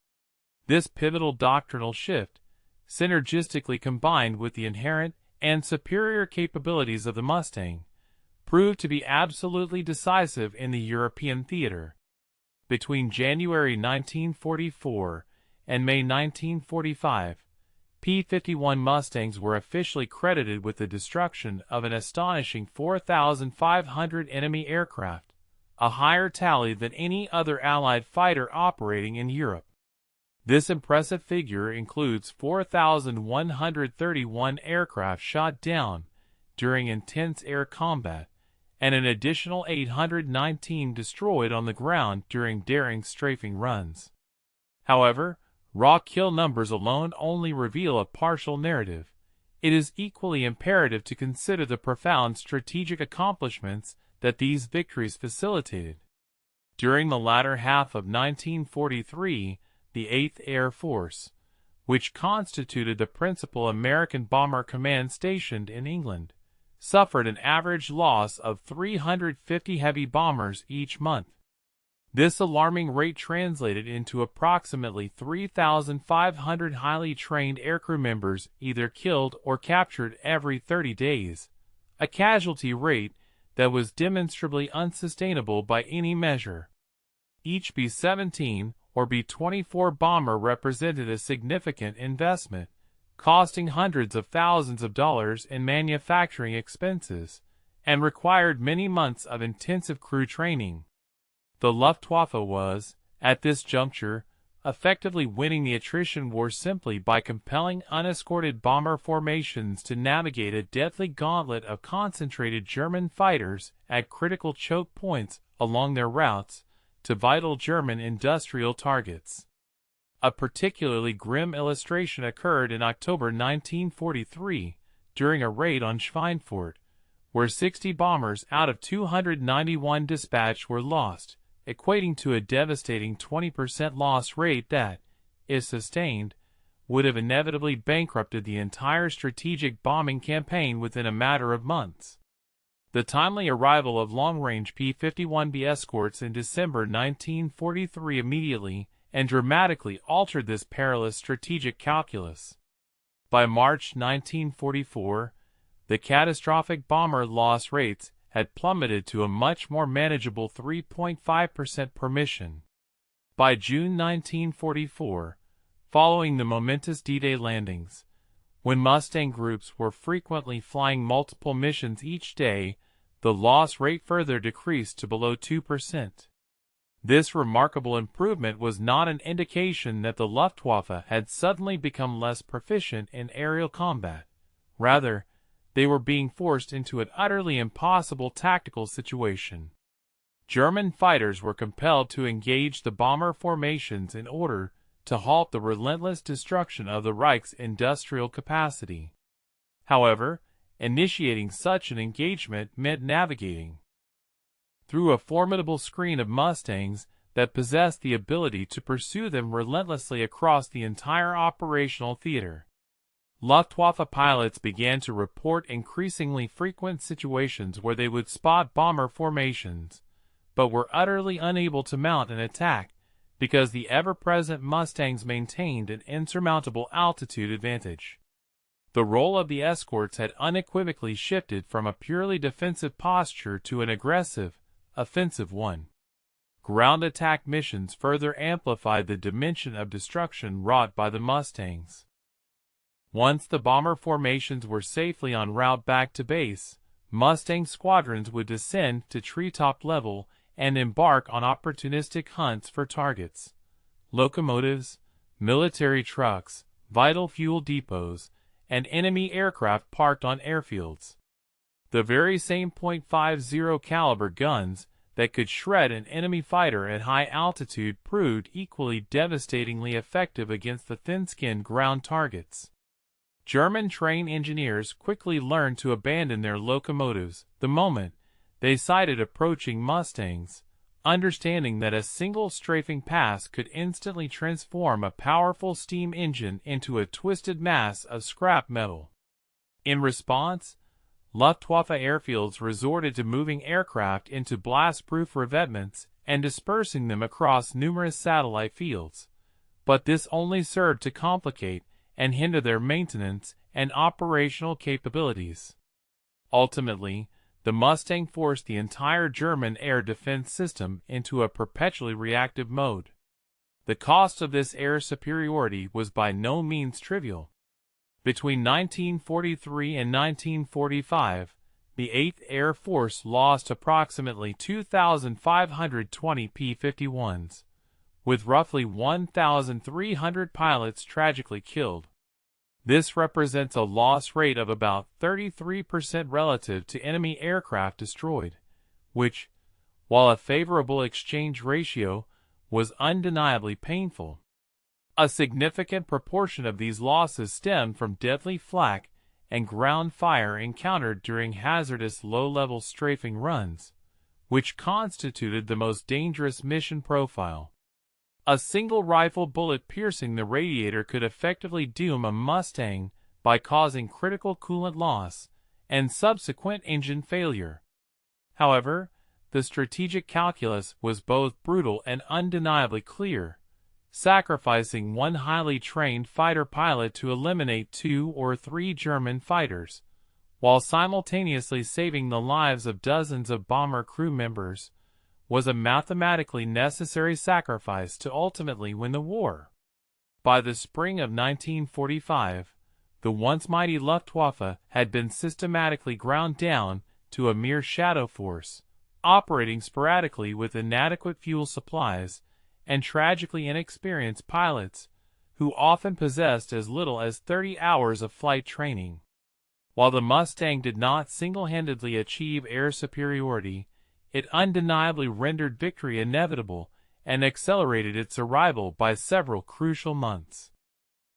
This pivotal doctrinal shift, synergistically combined with the inherent and superior capabilities of the Mustang, proved to be absolutely decisive in the European theater. Between January 1944 and May 1945, P-51 Mustangs were officially credited with the destruction of an astonishing 4,500 enemy aircraft, a higher tally than any other Allied fighter operating in Europe. This impressive figure includes 4,131 aircraft shot down during intense air combat, and an additional 819 destroyed on the ground during daring strafing runs. However, raw kill numbers alone only reveal a partial narrative. It is equally imperative to consider the profound strategic accomplishments that these victories facilitated. During the latter half of 1943, the 8th Air Force, which constituted the principal American bomber command stationed in England, suffered an average loss of 350 heavy bombers each month. This alarming rate translated into approximately 3,500 highly trained aircrew members either killed or captured every 30 days, a casualty rate that was demonstrably unsustainable by any measure. Each B-17 or B-24 bomber represented a significant investment, costing hundreds of thousands of dollars in manufacturing expenses, and required many months of intensive crew training. The Luftwaffe was, at this juncture, effectively winning the attrition war simply by compelling unescorted bomber formations to navigate a deadly gauntlet of concentrated German fighters at critical choke points along their routes to vital German industrial targets. A particularly grim illustration occurred in October 1943 during a raid on Schweinfurt, where 60 bombers out of 291 dispatched were lost, equating to a devastating 20% loss rate that, if sustained, would have inevitably bankrupted the entire strategic bombing campaign within a matter of months. The timely arrival of long-range P-51B escorts in December 1943 immediately and dramatically altered this perilous strategic calculus. By March 1944, the catastrophic bomber loss rates had plummeted to a much more manageable 3.5% per mission. By June 1944, following the momentous D-Day landings, when Mustang groups were frequently flying multiple missions each day, the loss rate further decreased to below 2%. This remarkable improvement was not an indication that the Luftwaffe had suddenly become less proficient in aerial combat. Rather, they were being forced into an utterly impossible tactical situation. German fighters were compelled to engage the bomber formations in order to halt the relentless destruction of the Reich's industrial capacity. However, initiating such an engagement meant navigating through a formidable screen of Mustangs that possessed the ability to pursue them relentlessly across the entire operational theater. Luftwaffe pilots began to report increasingly frequent situations where they would spot bomber formations, but were utterly unable to mount an attack because the ever-present Mustangs maintained an insurmountable altitude advantage. The role of the escorts had unequivocally shifted from a purely defensive posture to an aggressive, offensive one. Ground attack missions further amplified the dimension of destruction wrought by the Mustangs. Once the bomber formations were safely en route back to base, Mustang squadrons would descend to treetop level and embark on opportunistic hunts for targets: locomotives, military trucks, vital fuel depots, and enemy aircraft parked on airfields. The very same .50 caliber guns that could shred an enemy fighter at high altitude proved equally devastatingly effective against the thin-skinned ground targets. German train engineers quickly learned to abandon their locomotives the moment they sighted approaching Mustangs, understanding that a single strafing pass could instantly transform a powerful steam engine into a twisted mass of scrap metal. In response, Luftwaffe airfields resorted to moving aircraft into blast-proof revetments and dispersing them across numerous satellite fields, but this only served to complicate and hinder their maintenance and operational capabilities. Ultimately, the Mustang forced the entire German air defense system into a perpetually reactive mode. The cost of this air superiority was by no means trivial. Between 1943 and 1945, the 8th Air Force lost approximately 2,520 P-51s, with roughly 1,300 pilots tragically killed. This represents a loss rate of about 33% relative to enemy aircraft destroyed, which, while a favorable exchange ratio, was undeniably painful. A significant proportion of these losses stemmed from deadly flak and ground fire encountered during hazardous low-level strafing runs, which constituted the most dangerous mission profile. A single rifle bullet piercing the radiator could effectively doom a Mustang by causing critical coolant loss and subsequent engine failure. However, the strategic calculus was both brutal and undeniably clear, sacrificing one highly trained fighter pilot to eliminate 2 or 3 German fighters, while simultaneously saving the lives of dozens of bomber crew members, was a mathematically necessary sacrifice to ultimately win the war. By the spring of 1945, the once mighty Luftwaffe had been systematically ground down to a mere shadow force, operating sporadically with inadequate fuel supplies and tragically inexperienced pilots, who often possessed as little as 30 hours of flight training. While the Mustang did not single-handedly achieve air superiority, it undeniably rendered victory inevitable and accelerated its arrival by several crucial months.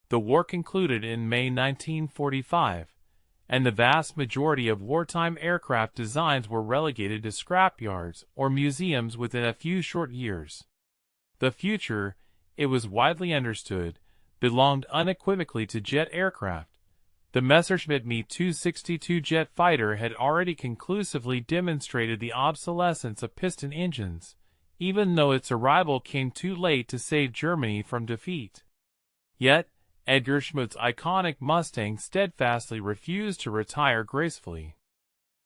The war concluded in May 1945, and the vast majority of wartime aircraft designs were relegated to scrapyards or museums within a few short years. The future, it was widely understood, belonged unequivocally to jet aircraft. The Messerschmitt Me 262 jet fighter had already conclusively demonstrated the obsolescence of piston engines, even though its arrival came too late to save Germany from defeat. Yet, Edgar Schmidt's iconic Mustang steadfastly refused to retire gracefully.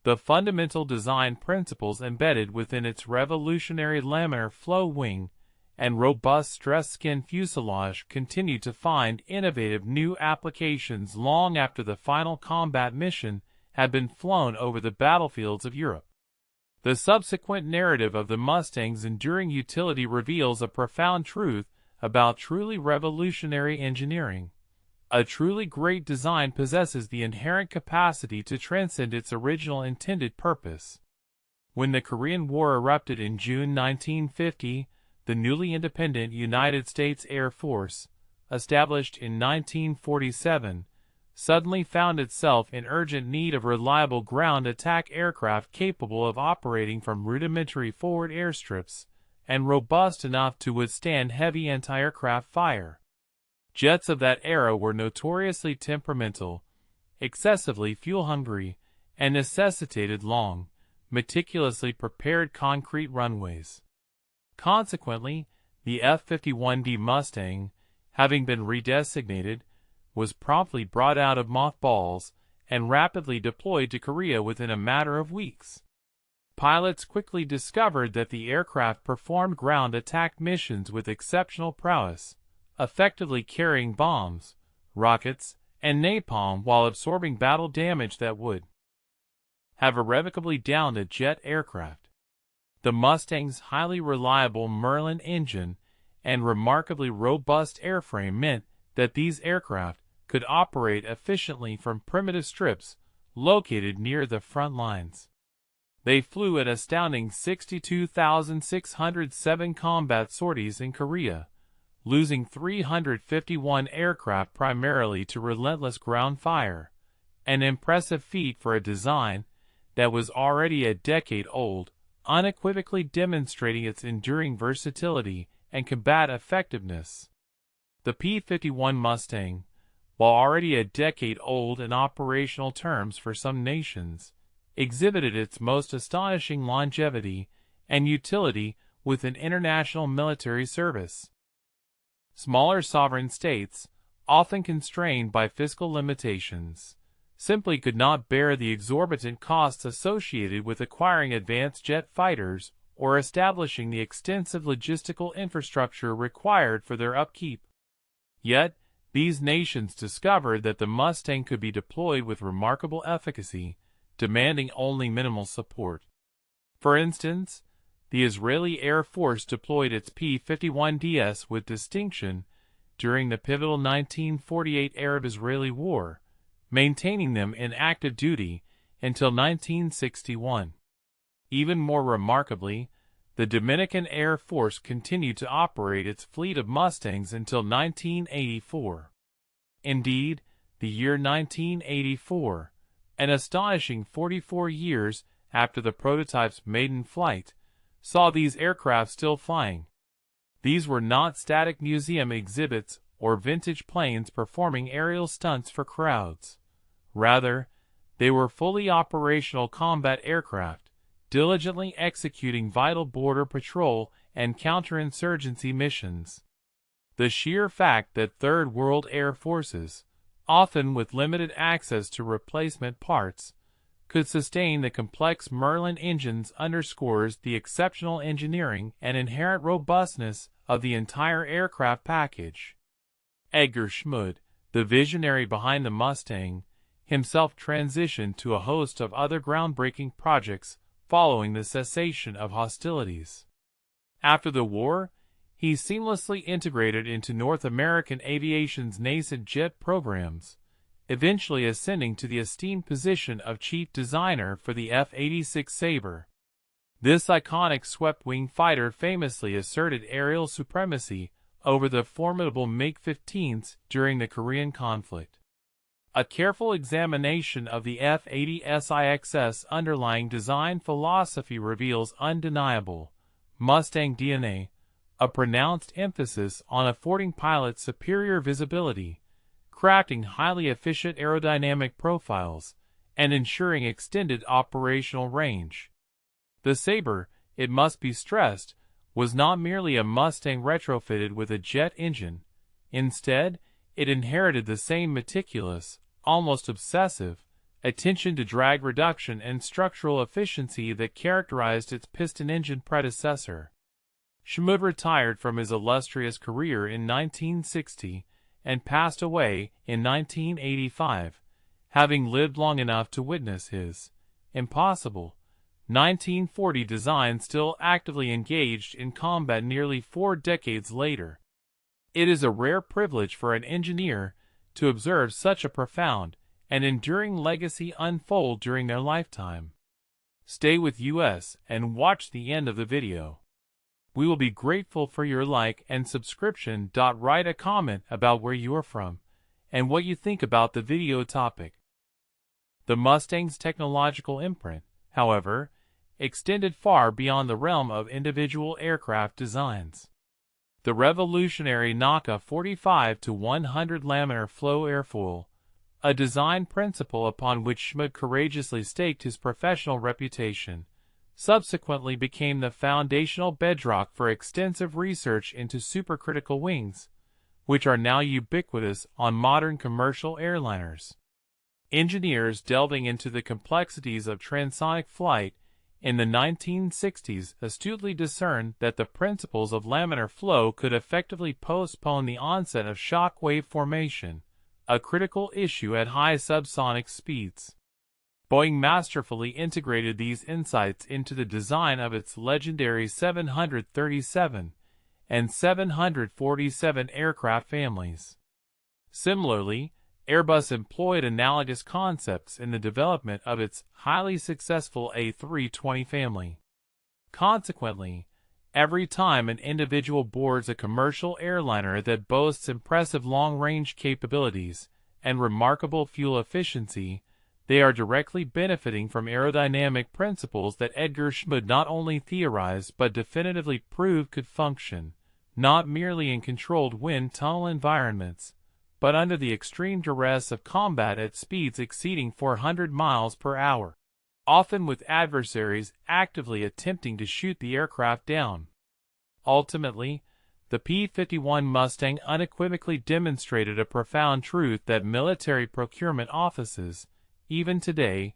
The fundamental design principles embedded within its revolutionary laminar flow wing and robust stress-skin fuselage continued to find innovative new applications long after the final combat mission had been flown over the battlefields of Europe. The subsequent narrative of the Mustang's enduring utility reveals a profound truth about truly revolutionary engineering. A truly great design possesses the inherent capacity to transcend its original intended purpose. When the Korean War erupted in June 1950, the newly independent United States Air Force, established in 1947, suddenly found itself in urgent need of reliable ground attack aircraft capable of operating from rudimentary forward airstrips and robust enough to withstand heavy anti-aircraft fire. Jets of that era were notoriously temperamental, excessively fuel-hungry, and necessitated long, meticulously prepared concrete runways. Consequently, the F-51D Mustang, having been redesignated, was promptly brought out of mothballs and rapidly deployed to Korea within a matter of weeks. Pilots quickly discovered that the aircraft performed ground attack missions with exceptional prowess, effectively carrying bombs, rockets, and napalm while absorbing battle damage that would have irrevocably downed a jet aircraft. The Mustang's highly reliable Merlin engine and remarkably robust airframe meant that these aircraft could operate efficiently from primitive strips located near the front lines. They flew at astounding 62,607 combat sorties in Korea, losing 351 aircraft primarily to relentless ground fire, an impressive feat for a design that was already a decade old, unequivocally demonstrating its enduring versatility and combat effectiveness. The P-51 Mustang, while already a decade old in operational terms for some nations, exhibited its most astonishing longevity and utility within international military service. Smaller sovereign states, often constrained by fiscal limitations, simply could not bear the exorbitant costs associated with acquiring advanced jet fighters or establishing the extensive logistical infrastructure required for their upkeep. Yet, these nations discovered that the Mustang could be deployed with remarkable efficacy, demanding only minimal support. For instance, the Israeli Air Force deployed its P-51ds with distinction during the pivotal 1948 Arab-Israeli War, maintaining them in active duty until 1961. Even more remarkably, the Dominican Air Force continued to operate its fleet of Mustangs until 1984. Indeed, the year 1984, an astonishing 44 years after the prototype's maiden flight, saw these aircraft still flying. These were not static museum exhibits or vintage planes performing aerial stunts for crowds. Rather, they were fully operational combat aircraft, diligently executing vital border patrol and counterinsurgency missions. The sheer fact that Third World air forces, often with limited access to replacement parts, could sustain the complex Merlin engines underscores the exceptional engineering and inherent robustness of the entire aircraft package. Edgar Schmid, the visionary behind the Mustang, himself transitioned to a host of other groundbreaking projects following the cessation of hostilities. After the war, he seamlessly integrated into North American aviation's nascent jet programs, eventually ascending to the esteemed position of chief designer for the F-86 Sabre. This iconic swept-wing fighter famously asserted aerial supremacy over the formidable MiG-15s during the Korean conflict. A careful examination of the F-80SIX's underlying design philosophy reveals undeniable Mustang DNA, a pronounced emphasis on affording pilots superior visibility, crafting highly efficient aerodynamic profiles, and ensuring extended operational range. The Sabre, it must be stressed, was not merely a Mustang retrofitted with a jet engine. Instead, it inherited the same meticulous, almost obsessive, attention to drag reduction and structural efficiency that characterized its piston engine predecessor. Schmid retired from his illustrious career in 1960 and passed away in 1985, having lived long enough to witness his impossible 1940 design still actively engaged in combat nearly 4 decades later. It is a rare privilege for an engineer to observe such a profound and enduring legacy unfold during their lifetime. Stay with us and watch the end of the video. We will be grateful for your like and subscription. Write a comment about where you are from and what you think about the video topic. The Mustang's technological imprint, however, extended far beyond the realm of individual aircraft designs. The revolutionary NACA 45-100 laminar flow airfoil, a design principle upon which Schmid courageously staked his professional reputation, subsequently became the foundational bedrock for extensive research into supercritical wings, which are now ubiquitous on modern commercial airliners. Engineers delving into the complexities of transonic flight in the 1960s astutely discerned that the principles of laminar flow could effectively postpone the onset of shock wave formation, a critical issue at high subsonic speeds. Boeing masterfully integrated these insights into the design of its legendary 737 and 747 aircraft families. Similarly, Airbus employed analogous concepts in the development of its highly successful A320 family. Consequently, every time an individual boards a commercial airliner that boasts impressive long-range capabilities and remarkable fuel efficiency, they are directly benefiting from aerodynamic principles that Edgar Schmid not only theorized but definitively proved could function, not merely in controlled wind tunnel environments, but under the extreme duress of combat at speeds exceeding 400 miles per hour, often with adversaries actively attempting to shoot the aircraft down. Ultimately, the P-51 Mustang unequivocally demonstrated a profound truth that military procurement offices, even today,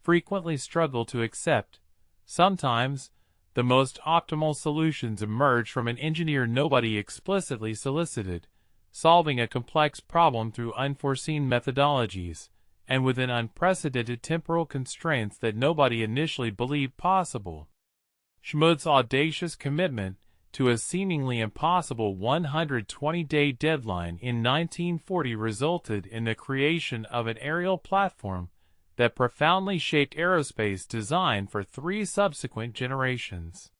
frequently struggle to accept. Sometimes, the most optimal solutions emerge from an engineer nobody explicitly solicited, solving a complex problem through unforeseen methodologies, and within unprecedented temporal constraints that nobody initially believed possible. Schmid's audacious commitment to a seemingly impossible 120-day deadline in 1940 resulted in the creation of an aerial platform that profoundly shaped aerospace design for 3 subsequent generations.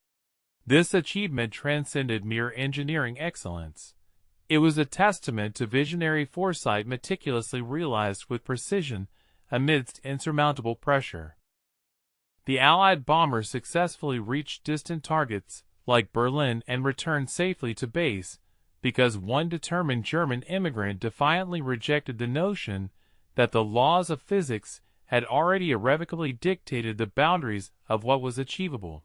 This achievement transcended mere engineering excellence. It was a testament to visionary foresight meticulously realized with precision amidst insurmountable pressure. The Allied bomber successfully reached distant targets like Berlin and returned safely to base because one determined German immigrant defiantly rejected the notion that the laws of physics had already irrevocably dictated the boundaries of what was achievable.